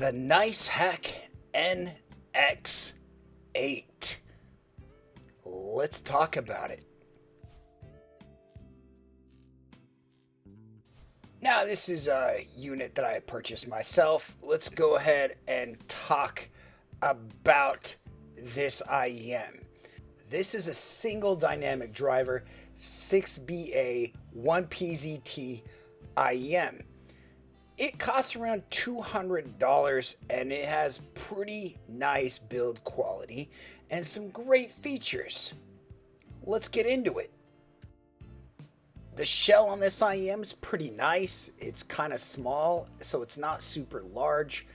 The NiceHCK NX8. Let's talk about it. Now, this is a unit that I purchased myself. Let's go ahead and talk about this IEM. This is a single dynamic driver 6BA 1PZT IEM. It costs around $200 and it has pretty nice build quality and some great features. Let's get into it. The shell on this IEM is pretty nice. It's kind of small, so it's not super large.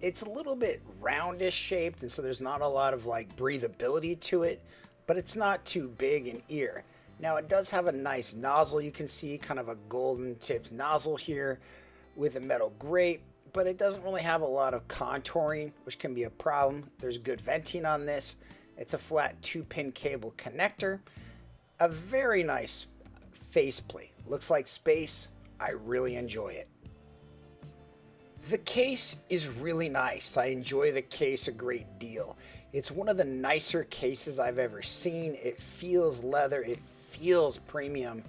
It's a little bit roundish shaped, and so there's not a lot of like breathability to it, but it's not too big in ear. Now it does have a nice nozzle. You can see kind of a golden tipped nozzle here with a metal grate, but it doesn't really have a lot of contouring, which can be a problem. There's good venting on this. It's a flat 2-pin cable connector. A very nice faceplate. Looks like space. I really enjoy it. The case is really nice. I enjoy the case a great deal. It's one of the nicer cases I've ever seen. It feels leather. It feels premium.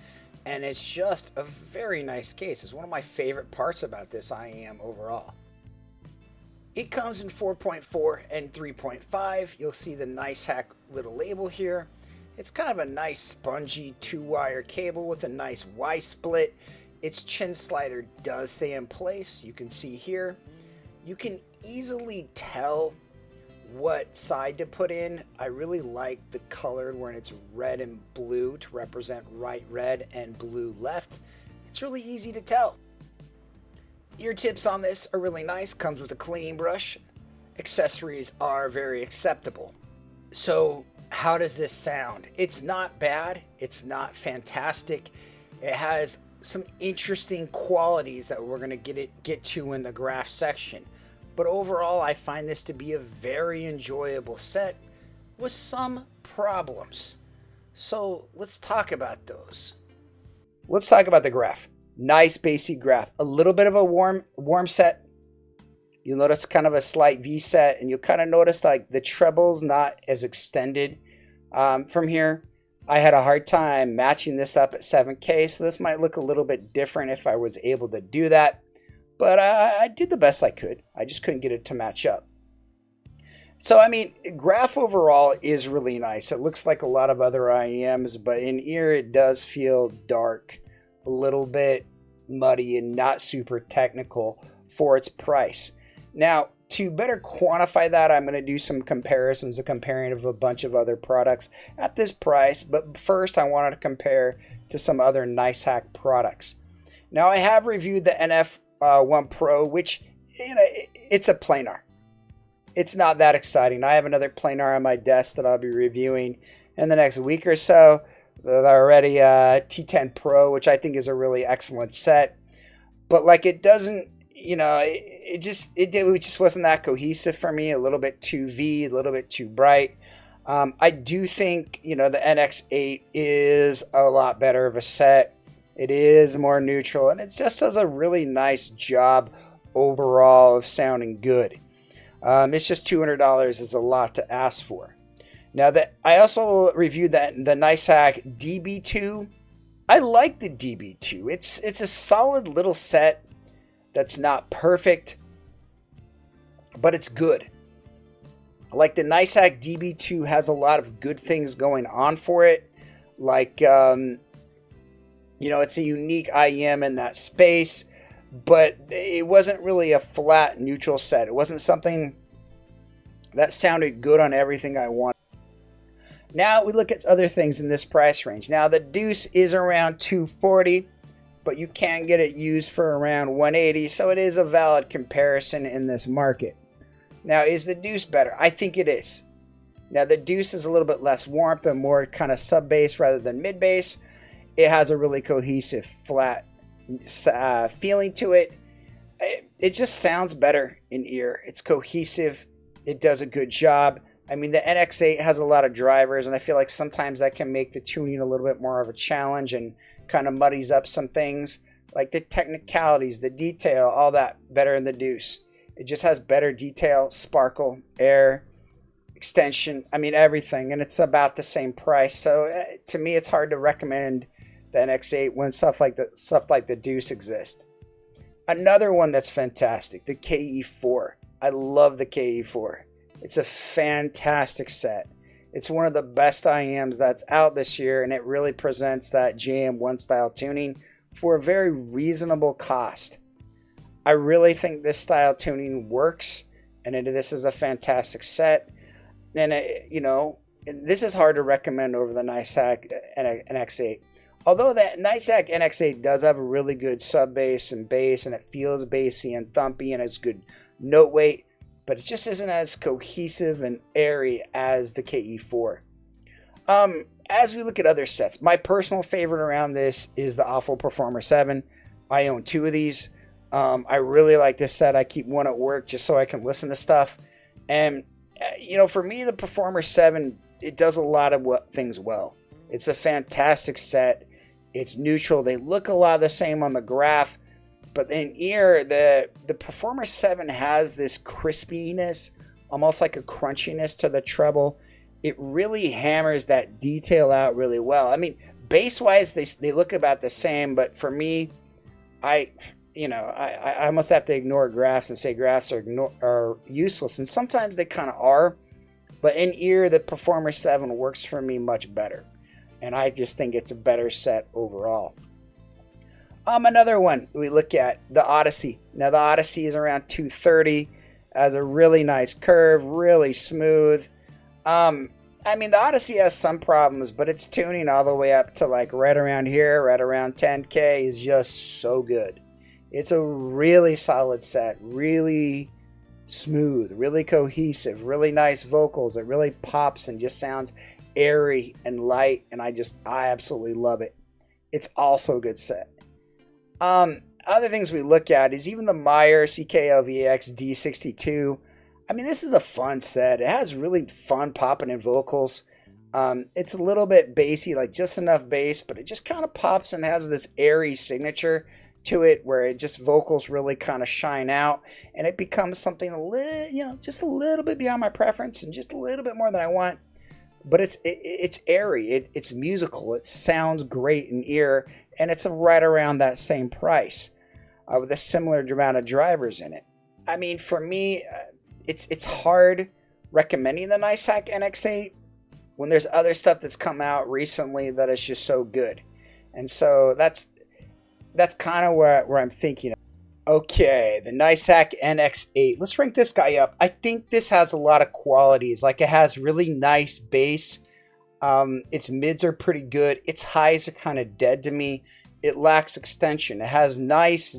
And it's just a very nice case. It's one of my favorite parts about this IEM overall. It comes in 4.4 and 3.5. You'll see the NiceHCK little label here. It's kind of a nice spongy 2-wire cable with a nice Y split. Its chin slider does stay in place. You can see here. You can easily tell what side to put in. I really like the color when it's red and blue to represent right red and blue left. It's really easy to tell. Ear tips on this are really nice. Comes with a cleaning brush. Accessories are very acceptable. So how does this sound? It's not bad. It's not fantastic. It has some interesting qualities that we're going to get to in the graph section. But overall, I find this to be a very enjoyable set with some problems. So let's talk about those. Let's talk about the graph. Nice basic graph. A little bit of a warm set. You'll notice kind of a slight V set, and you'll kind of notice like the treble's not as extended from here. I had a hard time matching this up at 7K, so this might look a little bit different if I was able to do that. But I did the best I could. I just couldn't get it to match up. So, I mean, graph overall is really nice. It looks like a lot of other IEMs, but in ear it does feel dark, a little bit muddy, and not super technical for its price. Now, to better quantify that, I'm going to do some comparisons, a comparing of a bunch of other products at this price. But first, I wanted to compare to some other NiceHCK products. Now, I have reviewed the NF1 Pro, which, you know, it's a planar. It's not that exciting. I have another planar on my desk that I'll be reviewing in the next week or so. They're already T10 Pro, which I think is a really excellent set. But like, it doesn't, you know, it just wasn't that cohesive for me. A little bit too V, a little bit too bright. I do think, you know, the NX8 is a lot better of a set. It is more neutral, and it just does a really nice job overall of sounding good. It's just $200 is a lot to ask for. Now, I also reviewed the NiceHCK DB2. I like the DB2. It's a solid little set that's not perfect, but it's good. Like the NiceHCK DB2 has a lot of good things going on for it. Like, you know, it's a unique IEM in that space, but it wasn't really a flat neutral set. It wasn't something that sounded good on everything I wanted. Now we look at other things in this price range. Now the Deuce is around $240, but you can get it used for around $180, so it is a valid comparison in this market. Now, is the Deuce better? I think it is. Now the Deuce is a little bit less warmth and more kind of sub-bass rather than mid-bass. It has a really cohesive, flat feeling to it. It just sounds better in ear. It's cohesive. It does a good job. I mean, the NX8 has a lot of drivers, and I feel like sometimes that can make the tuning a little bit more of a challenge and kind of muddies up some things, like the technicalities, the detail, all that better in the Deuce. It just has better detail, sparkle, air, extension. I mean, everything. And it's about the same price. So to me, it's hard to recommend the NX8 when stuff like the Deuce exist. Another one that's fantastic, the KE4. I love the KE4. It's a fantastic set. It's one of the best IEMs that's out this year, and it really presents that JM1 style tuning for a very reasonable cost. I really think this style tuning works, and this is a fantastic set. And this is hard to recommend over the NiceHCK NX8. Although that NiceHCK NX8 does have a really good sub bass, and it feels bassy and thumpy, and it's good note weight, but it just isn't as cohesive and airy as the KE4. As we look at other sets, my personal favorite around this is the Awful Performer 7. I own 2 of these. I really like this set. I keep one at work just so I can listen to stuff. And, for me, the Performer 7, it does a lot of things well. It's a fantastic set. It's neutral. They look a lot the same on the graph. But in ear, the Performer 7 has this crispiness, almost like a crunchiness to the treble. It really hammers that detail out really well. I mean, bass-wise, they look about the same. But for me, I almost have to ignore graphs and say graphs are useless. And sometimes they kind of are. But in ear, the Performer 7 works for me much better. And I just think it's a better set overall. Another one we look at, the Odyssey. Now, the Odyssey is around 230. Has a really nice curve, really smooth. The Odyssey has some problems, but its tuning all the way up to like right around here, right around 10K is just so good. It's a really solid set, really smooth, really cohesive, really nice vocals. It really pops and just sounds airy and light, and I absolutely love it. It's also a good set. Other things we look at is even the Meyer CKLVX D62. This is a fun set. It has really fun popping in vocals. It's a little bit bassy, like just enough bass, but it just kind of pops and has this airy signature to it where it just vocals really kind of shine out, and it becomes something just a little bit beyond my preference and just a little bit more than I want. But it's airy, it's musical, it sounds great in ear, and it's right around that same price with a similar amount of drivers in it. For me, it's hard recommending the NiceHCK NX8 when there's other stuff that's come out recently that is just so good. And so that's kind of where I'm thinking. Okay, the NiceHCK NX8. Let's rank this guy up. I think this has a lot of qualities. Like, it has really nice bass. Its mids are pretty good. Its highs are kind of dead to me. It lacks extension. It has nice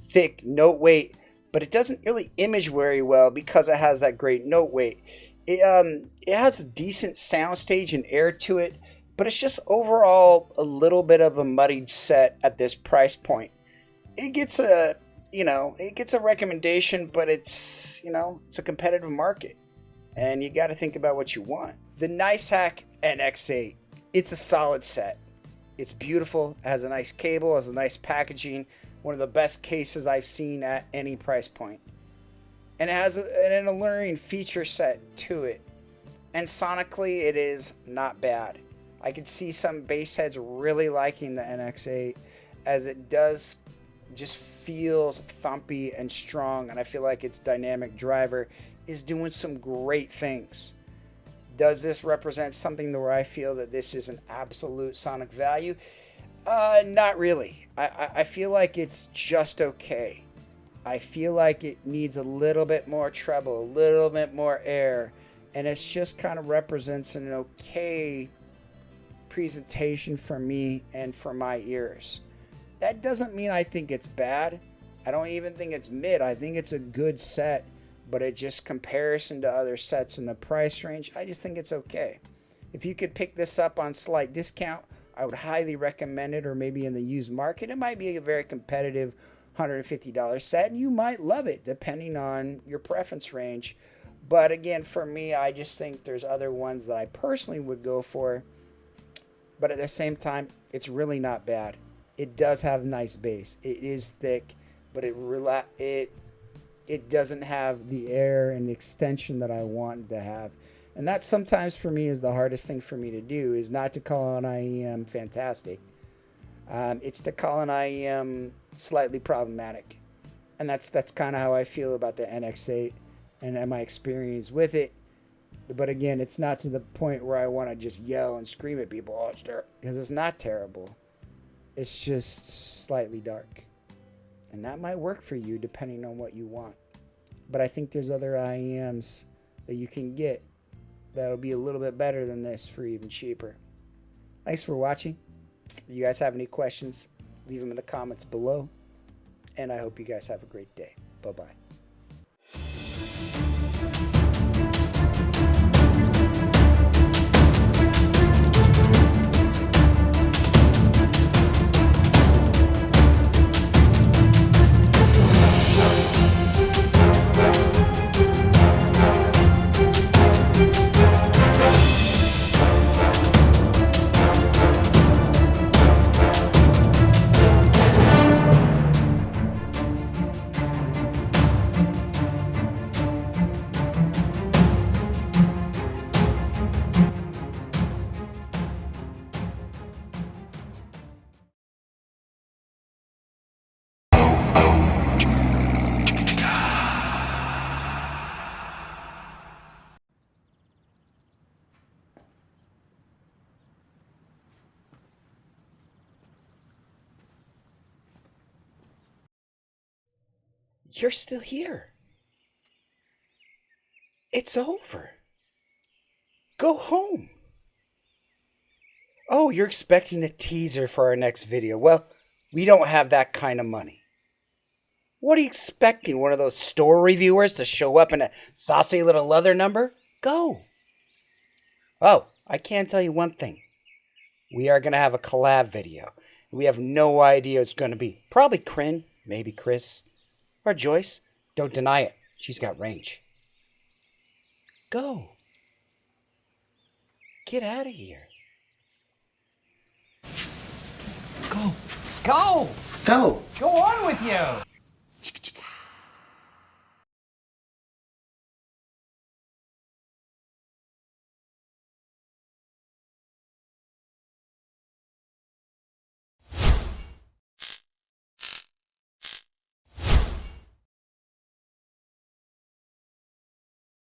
thick note weight, but it doesn't really image very well because it has that great note weight. It has a decent soundstage and air to it, but it's just overall a little bit of a muddied set at this price point. It gets a recommendation, but it's a competitive market, and you got to think about what you want. The NiceHCK NX8, it's a solid set. It's beautiful, it has a nice cable, has a nice packaging, one of the best cases I've seen at any price point. And it has an alluring feature set to it. And sonically, it is not bad. I could see some bass heads really liking the NX8, as it just feels thumpy and strong, and I feel like its dynamic driver is doing some great things. Does this represent something where I feel that this is an absolute sonic value? Not really. I feel like it's just okay. I feel like it needs a little bit more treble, a little bit more air, and it just kind of represents an okay presentation for me and for my ears. That doesn't mean I think it's bad. I don't even think it's mid. I think it's a good set, but it just comparison to other sets in the price range, I just think it's okay. If you could pick this up on slight discount, I would highly recommend it, or maybe in the used market. It might be a very competitive $150 set, and you might love it depending on your preference range. But again, for me, I just think there's other ones that I personally would go for. But at the same time, it's really not bad. It does have nice bass. It is thick, but it it doesn't have the air and the extension that I want to have. And that sometimes for me is the hardest thing for me to do, is not to call an IEM fantastic. It's to call an IEM slightly problematic. And that's kind of how I feel about the NX8 and my experience with it. But again, it's not to the point where I want to just yell and scream at people, oh, it's terrible. Because it's not terrible. It's just slightly dark. And that might work for you depending on what you want. But I think there's other IEMs that you can get that'll be a little bit better than this for even cheaper. Thanks for watching. If you guys have any questions, leave them in the comments below. And I hope you guys have a great day. Bye-bye. You're still here. It's over. Go home. Oh, you're expecting a teaser for our next video. Well, we don't have that kind of money. What are you expecting? One of those store reviewers to show up in a saucy little leather number? Go. Oh, I can tell you one thing. We are going to have a collab video. We have no idea what it's going to be. Probably Kryn, maybe Chris. Or Joyce. Don't deny it. She's got range. Go. Get out of here. Go. Go! Go. Go on with you!